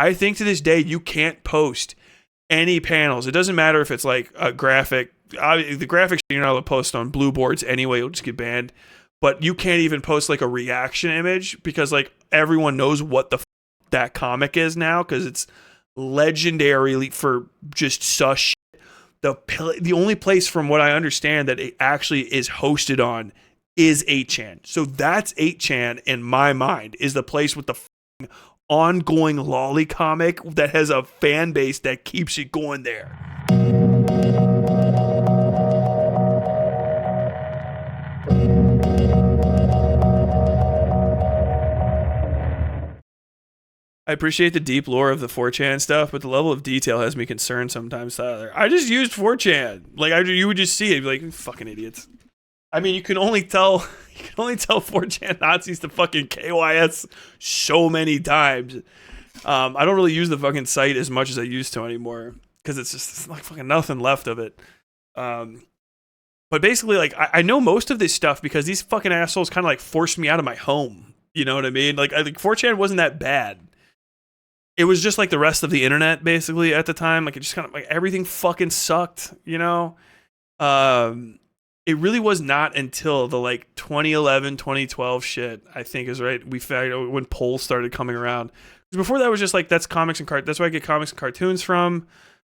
I think to this day, you can't post any panels. It doesn't matter if it's like a graphic. The graphics you're not allowed to post on blue boards anyway. You'll just get banned. But you can't even post like a reaction image because like everyone knows what the that comic is now because it's legendary for just sus shit. The only place from what I understand that it actually is hosted on is 8chan. So that's 8chan in my mind is the place with the ongoing lolly comic that has a fan base that keeps it going there. I appreciate the deep lore of the 4chan stuff, but the level of detail has me concerned sometimes, Tyler. I just used 4chan. Like, you would just see it, like, fucking idiots. I mean, you can only tell 4chan Nazis to fucking KYS so many times. I don't really use the fucking site as much as I used to anymore, because it's like fucking nothing left of it. But basically, like, I know most of this stuff because these fucking assholes kind of, like, forced me out of my home. You know what I mean? Like, I think 4chan wasn't that bad. It was just like the rest of the internet, basically, at the time. Like, it just kind of, like, everything fucking sucked, you know? It really was not until the, like, 2011, 2012 shit, I think is right, we found when polls started coming around. Before that was just, like, that's comics and that's where I get comics and cartoons from.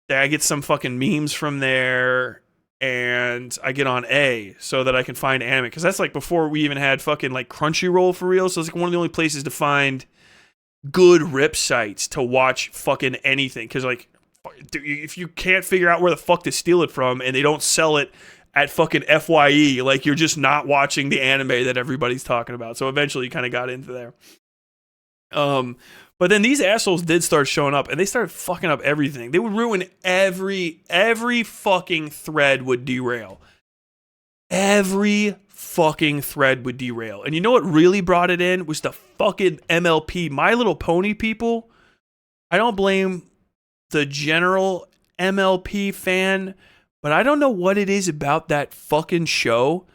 I get some fucking memes from there, and I get on A so that I can find anime. Because that's, like, before we even had fucking, like, Crunchyroll for real. So it's, like, one of the only places to find good rip sites to watch fucking anything, because like if you can't figure out where the fuck to steal it from and they don't sell it at fucking FYE, like you're just not watching the anime that everybody's talking about. So eventually you kind of got into there. But then these assholes did start showing up and they started fucking up everything. They would ruin every fucking thread would derail. Every fucking thread would derail. And you know what really brought it in was the fucking MLP, My Little Pony people. I don't blame the general MLP fan, but I don't know what it is about that fucking show,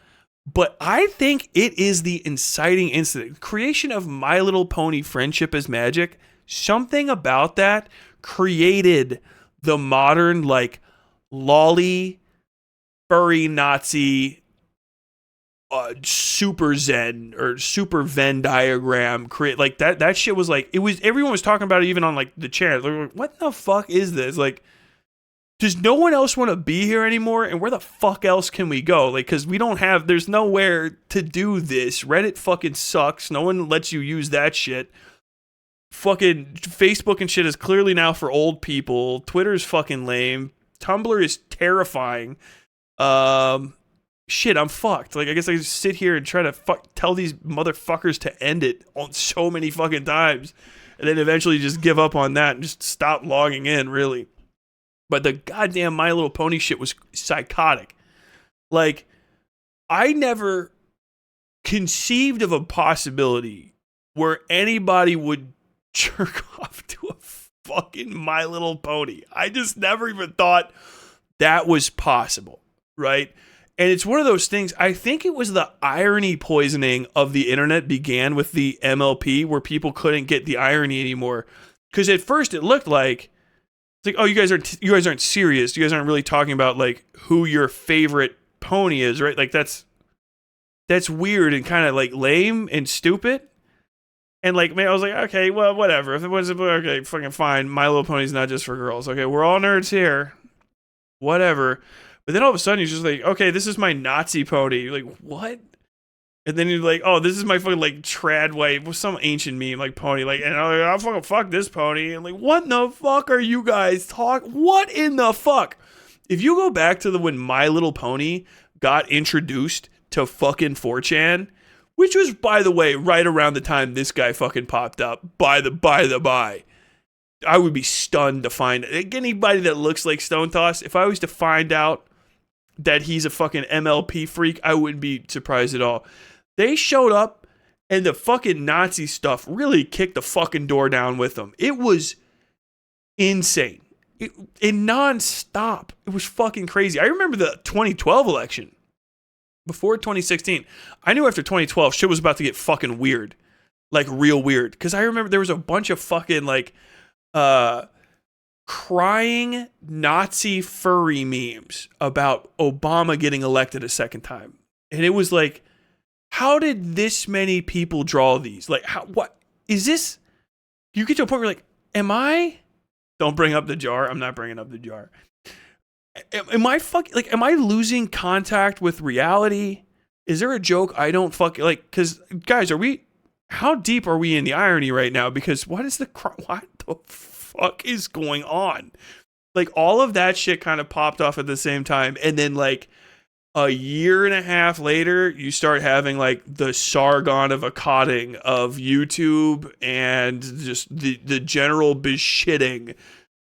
but I think it is the inciting incident. Creation of My Little Pony Friendship is Magic. Something about that created the modern, like, lolly, furry Nazi super Zen or super Venn diagram create, like that shit was like, it was, everyone was talking about it even on like the channel. Like, what the fuck is this? Like, does no one else want to be here anymore? And where the fuck else can we go? Like, because there's nowhere to do this. Reddit fucking sucks. No one lets you use that shit. Fucking Facebook and shit is clearly now for old people. Twitter's fucking lame. Tumblr is terrifying. Shit, I'm fucked. Like, I guess I just sit here and try to tell these motherfuckers to end it on so many fucking times, and then eventually just give up on that and just stop logging in, really. But the goddamn My Little Pony shit was psychotic. Like, I never conceived of a possibility where anybody would jerk off to a fucking My Little Pony. I just never even thought that was possible, right? And it's one of those things, I think it was the irony poisoning of the internet began with the MLP, where people couldn't get the irony anymore. Because at first it looked like, it's like, oh, you guys aren't serious. You guys aren't really talking about like who your favorite pony is, right? Like that's weird and kind of like lame and stupid. And like, man, I was like, okay, well, whatever. If it was, okay, fucking fine. My Little Pony's not just for girls. Okay, we're all nerds here. Whatever. But then all of a sudden, he's just like, okay, this is my Nazi pony. You're like, what? And then you're like, oh, this is my fucking, like, trad wife with some ancient meme, like, pony. Like, and I'm like, I'll fucking fuck this pony. And like, what in the fuck are you guys talking? What in the fuck? If you go back to when My Little Pony got introduced to fucking 4chan, which was, by the way, right around the time this guy fucking popped up, by the by. I would be stunned to find, like, anybody that looks like Stone Toss, if I was to find out that he's a fucking MLP freak, I wouldn't be surprised at all. They showed up, and the fucking Nazi stuff really kicked the fucking door down with them. It was insane. It non-stop. It was fucking crazy. I remember the 2012 election. Before 2016, I knew after 2012, shit was about to get fucking weird. Like, real weird. Because I remember there was a bunch of fucking, like, uh, crying Nazi furry memes about Obama getting elected a second time. And it was like, how did this many people draw these? Like, what is this? You get to a point where you're like, am I? Don't bring up the jar. I'm not bringing up the jar. Am I losing contact with reality? Is there a joke I don't like? Because guys, how deep are we in the irony right now? Because what the fuck is going on? Like, all of that shit kind of popped off at the same time. And then like a year and a half later, you start having like the Sargon of Akkading of YouTube and just the general beshitting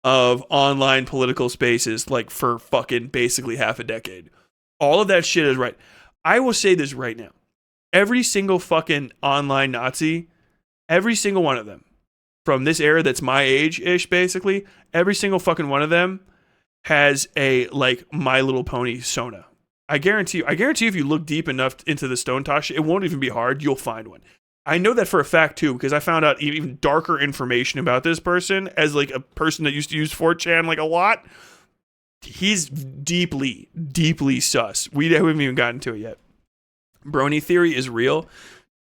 of online political spaces, like for fucking basically half a decade. All of that shit is right. I will say this right now. Every single fucking online Nazi, every single one of them, from this era that's my age-ish basically, every single fucking one of them has a like My Little Pony Sona. I guarantee you if you look deep enough into the Stone Tosh, it won't even be hard. You'll find one. I know that for a fact too, because I found out even darker information about this person as like a person that used to use 4chan like a lot. He's deeply, deeply sus. We haven't even gotten to it yet. Brony theory is real.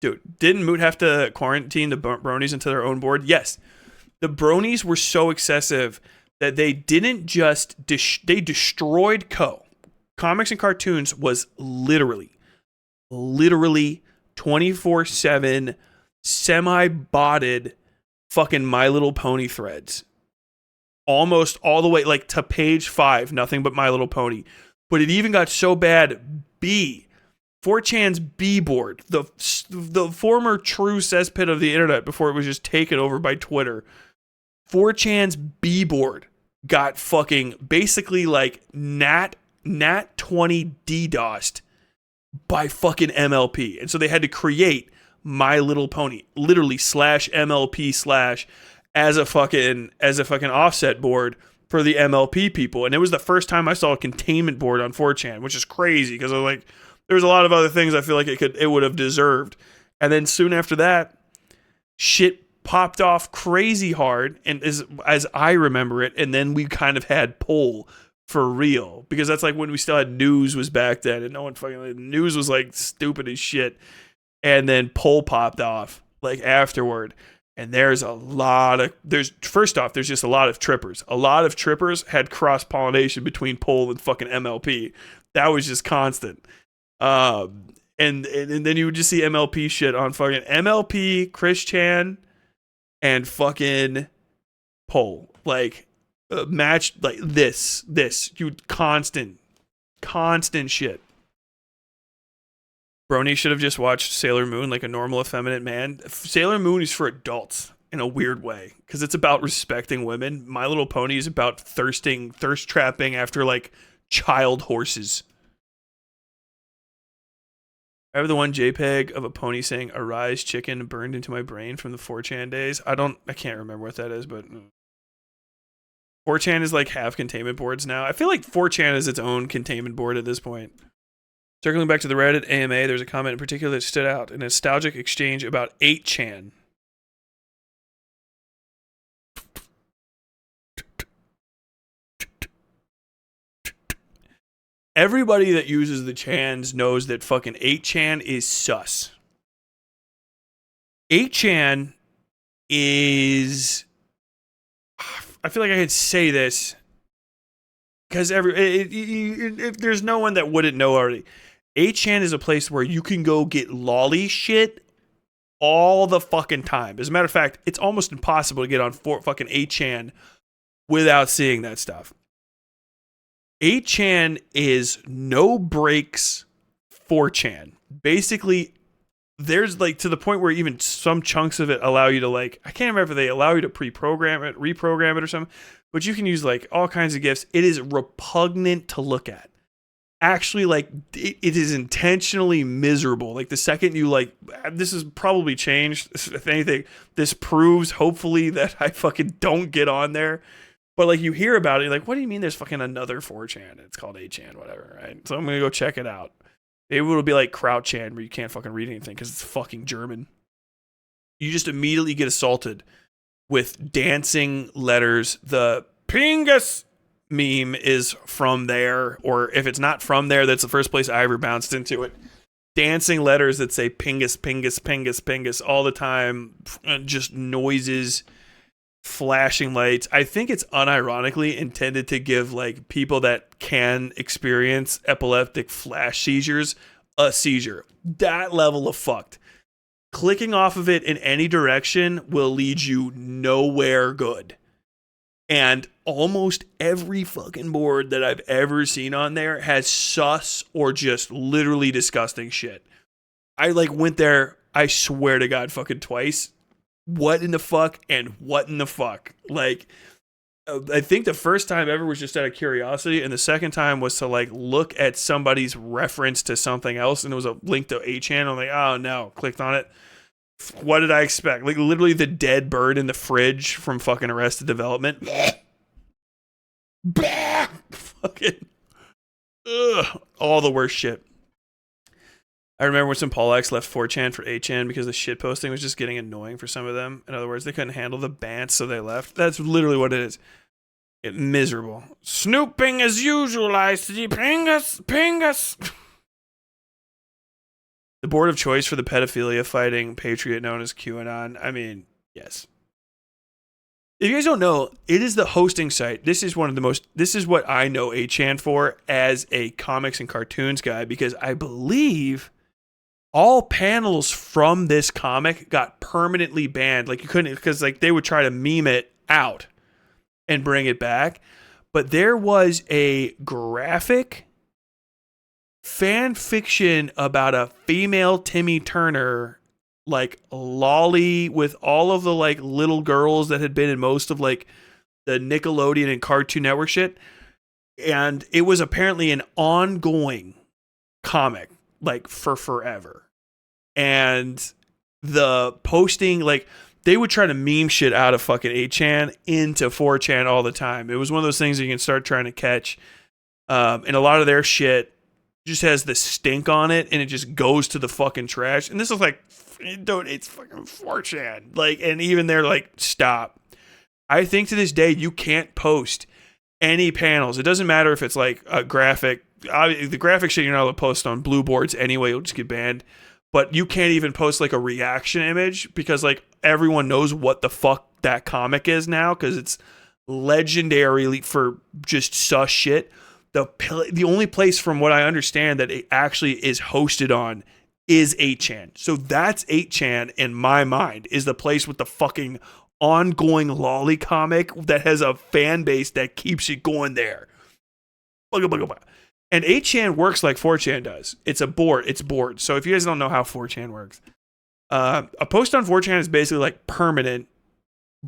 Dude, didn't Moot have to quarantine the bronies into their own board? Yes. The bronies were so excessive that they didn't just, they destroyed Comics and Cartoons was literally 24/7 semi-botted fucking My Little Pony threads. Almost all the way like to page 5, nothing but My Little Pony. But it even got so bad, 4chan's B board, the former true cesspit of the internet before it was just taken over by Twitter. 4chan's B board got fucking basically like Nat 20 DDoSed by fucking MLP. And so they had to create My Little Pony, literally /MLP/ as a fucking offset board for the MLP people. And it was the first time I saw a containment board on 4chan, which is crazy because I was like, there's a lot of other things I feel like it would have deserved. And then soon after that, shit popped off crazy hard, and as I remember it, and then we kind of had Poll for real, because that's like when we still had News was back then, and no one fucking News was like stupid as shit, and then Poll popped off like afterward, and there's just a lot of trippers. A lot of trippers had cross pollination between Poll and fucking MLP. That was just constant. And then you would just see MLP shit on fucking MLP, Chris Chan, and fucking Poll. Like, matched like this. You constant shit. Brony should have just watched Sailor Moon like a normal, effeminate man. Sailor Moon is for adults in a weird way, because it's about respecting women. My Little Pony is about thirst trapping after like child horses. I have the one JPEG of a pony saying "Arise, chicken" burned into my brain from the 4chan days. I can't remember what that is, but 4chan is like half containment boards now. I feel like 4chan is its own containment board at this point. Circling back to the Reddit AMA, there's a comment in particular that stood out: a nostalgic exchange about 8chan. Everybody that uses the chans knows that fucking 8chan is sus. 8chan is... I feel like I could say this because if there's no one that wouldn't know already. 8chan is a place where you can go get lolly shit all the fucking time. As a matter of fact, it's almost impossible to get on fucking 8chan without seeing that stuff. 8chan is no breaks 4chan. Basically, there's like to the point where even some chunks of it allow you to like, I can't remember if they allow you to reprogram it or something, but you can use like all kinds of GIFs. It is repugnant to look at. Actually, like it is intentionally miserable. Like the second you like, this is probably changed. If anything, this proves hopefully that I fucking don't get on there. But like you hear about it, you're like, what do you mean there's fucking another 4chan? It's called 8chan, whatever, right? So I'm gonna go check it out. Maybe it'll be like Krautchan where you can't fucking read anything because it's fucking German. You just immediately get assaulted with dancing letters. The Pingus meme is from there, or if it's not from there, that's the first place I ever bounced into it. Dancing letters that say Pingus, Pingus, Pingus, Pingus all the time, just noises, flashing lights. I think it's unironically intended to give like people that can experience epileptic flash seizures a seizure. That level of fucked. Clicking off of it in any direction will lead you nowhere good. And almost every fucking board that I've ever seen on there has sus or just literally disgusting shit. I like went there, I swear to God, fucking twice. What in the fuck and what in the fuck? Like, I think the first time ever was just out of curiosity, and the second time was to like look at somebody's reference to something else, and it was a link to 8chan. I'm like, oh no, clicked on it. What did I expect? Like literally the dead bird in the fridge from fucking Arrested Development. Fucking all the worst shit. I remember when some Pollax left 4chan for 8chan because the shit posting was just getting annoying for some of them. In other words, they couldn't handle the bants, so they left. That's literally what it is. Miserable. Snooping as usual, I see. Pingus. The board of choice for the pedophilia fighting patriot known as QAnon. I mean, yes. If you guys don't know, it is the hosting site. This is what I know 8chan for as a comics and cartoons guy, because I believe all panels from this comic got permanently banned. Like you couldn't, because like they would try to meme it out and bring it back. But there was a graphic fan fiction about a female Timmy Turner, like lolly with all of the like little girls that had been in most of like the Nickelodeon and Cartoon Network shit. And it was apparently an ongoing comic, like for forever. And the posting, like they would try to meme shit out of fucking 8chan into 4chan all the time. It was one of those things that you can start trying to catch. And a lot of their shit just has the stink on it, and it just goes to the fucking trash. And this is like, it's fucking 4chan. Like, and even they're like, stop. I think to this day, you can't post any panels. It doesn't matter if it's like a graphic. The graphic shit you're not allowed to post on blue boards anyway. You'll just get banned. But you can't even post like a reaction image because like everyone knows what the fuck that comic is now because it's legendary for just sus shit. The only place from what I understand that it actually is hosted on is 8chan. So that's 8chan in my mind is the place with the fucking ongoing lolly comic that has a fan base that keeps it going there. And 8chan works like 4chan does. It's a board. It's board. So if you guys don't know how 4chan works, a post on 4chan is basically like permanent,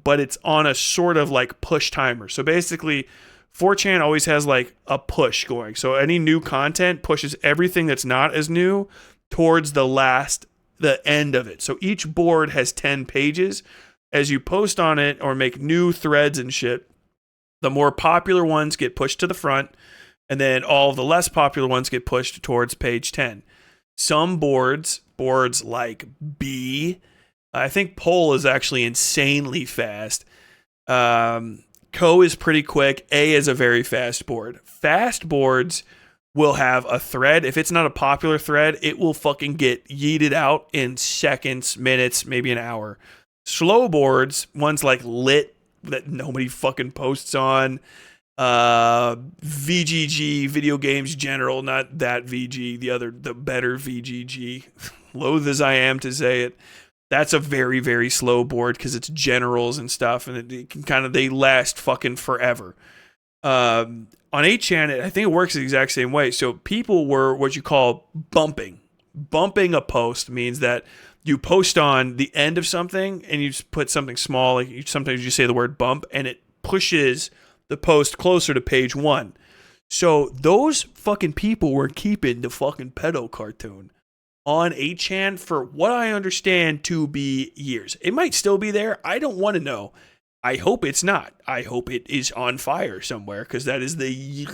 but it's on a sort of like push timer. So basically 4chan always has like a push going. So any new content pushes everything that's not as new towards the end of it. So each board has 10 pages. As you post on it or make new threads and shit, the more popular ones get pushed to the front, and then all of the less popular ones get pushed towards page 10. Some boards like B, I think Poll is actually insanely fast. Co is pretty quick. A is a very fast board. Fast boards will have a thread. If it's not a popular thread, it will fucking get yeeted out in seconds, minutes, maybe an hour. Slow boards, ones like Lit that nobody fucking posts on. VGG, Video Games General, not that VG, the better VGG. Loath as I am to say it. That's a very, very slow board because it's generals and stuff, and it can they last fucking forever. On 8chan, I think it works the exact same way. So people were what you call bumping. Bumping a post means that you post on the end of something and you just put something small, like sometimes you say the word bump, and it pushes the post closer to page 1. So those fucking people were keeping the fucking pedo cartoon on 8chan for what I understand to be years. It might still be there. I don't want to know. I hope it's not. I hope it is on fire somewhere because that is the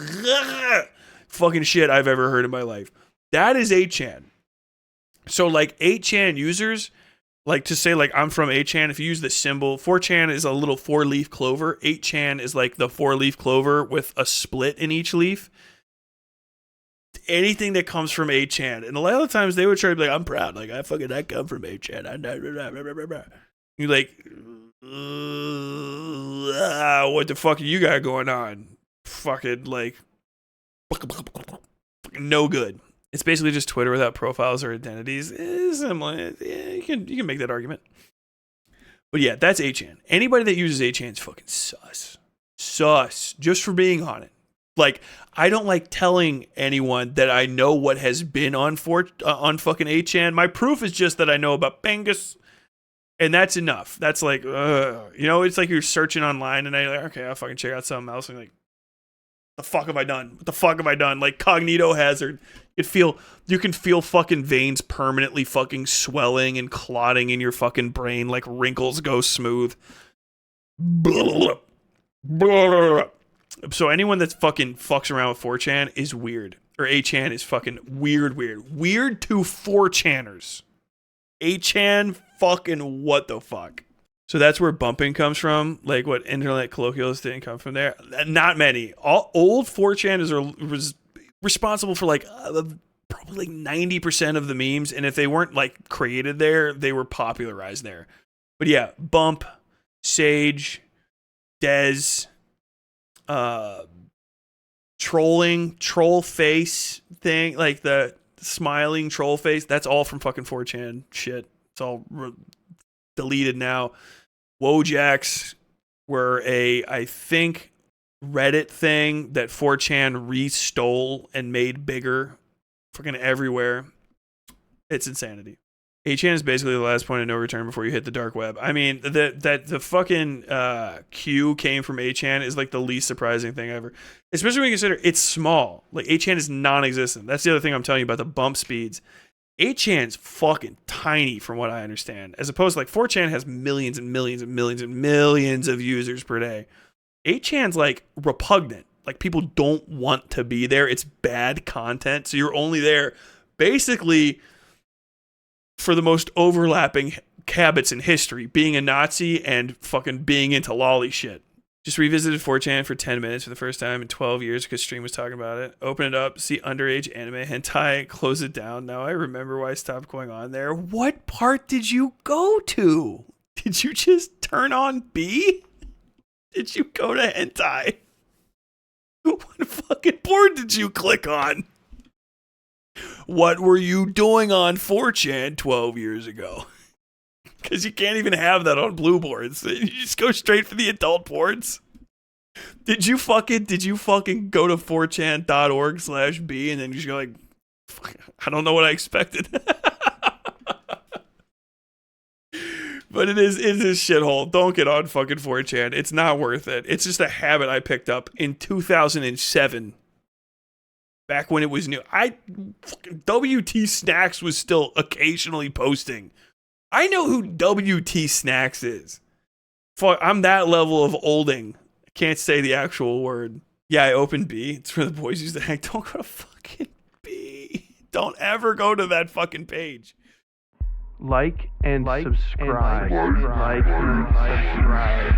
fucking shit I've ever heard in my life. That is 8chan. So like 8chan users Like to say like I'm from 8chan, if you use the symbol, 4chan is a little 4-leaf clover. 8chan is like the 4-leaf clover with a split in each leaf. Anything that comes from 8chan, and a lot of the times they would try to be like, I'm proud, like I come from 8chan. You're like, what the fuck you got going on? Fucking like, no good. It's basically just Twitter without profiles or identities. You can make that argument. But yeah, that's 8chan. Anybody that uses 8chan is fucking sus. Sus. Just for being on it. Like, I don't like telling anyone that I know what has been on fucking 8chan. My proof is just that I know about Bengus. And that's enough. That's like, it's like you're searching online and you're like, okay, I'll fucking check out something else. And like, the fuck have I done? What the fuck have I done? Like cognito hazard. You can feel fucking veins permanently fucking swelling and clotting in your fucking brain like wrinkles go smooth. Blah, blah. So anyone that fucking fucks around with 4chan is weird. Or 8chan is fucking weird. Weird to 4chaners. 8chan fucking what the fuck? So that's where bumping comes from. Like what internet colloquials didn't come from there. Not many. All old 4chaners was responsible for like probably like 90% of the memes. And if they weren't like created there, they were popularized there. But yeah, Bump, Sage, Dez, trolling, troll face thing, like the smiling troll face. That's all from fucking 4chan shit. It's all deleted now. Wojaks were I think, Reddit thing that 4chan re-stole and made bigger fucking everywhere. It's insanity. 8chan is basically the last point of no return before you hit the dark web. I mean, the fucking Q came from 8chan is like the least surprising thing ever. Especially when you consider it's small. Like 8chan is non-existent. That's the other thing I'm telling you about the bump speeds. 8chan's fucking tiny from what I understand. As opposed to like 4chan has millions and millions and millions and millions of users per day. 8chan's like repugnant. Like people don't want to be there. It's bad content. So you're only there basically for the most overlapping habits in history. Being a Nazi and fucking being into lolly shit. Just revisited 4chan for 10 minutes for the first time in 12 years because Stream was talking about it. Open it up, see underage anime hentai, close it down. Now I remember why I stopped going on there. What part did you go to? Did you just turn on B? Did you go to hentai? What fucking board did you click on? What were you doing on 4chan 12 years ago? Because you can't even have that on blue boards. You just go straight for the adult boards. Did you fucking go to 4chan.org/B and then you just go like, I don't know what I expected. But it's a shithole. Don't get on fucking 4chan. It's not worth it. It's just a habit I picked up in 2007. Back when it was new. WT Snacks was still occasionally posting. I know who WT Snacks is. Fuck, I'm that level of olding. I can't say the actual word. Yeah, I opened B. It's where the boys used to hang. Don't go to fucking B. Don't ever go to that fucking page. Like and subscribe. Like and subscribe.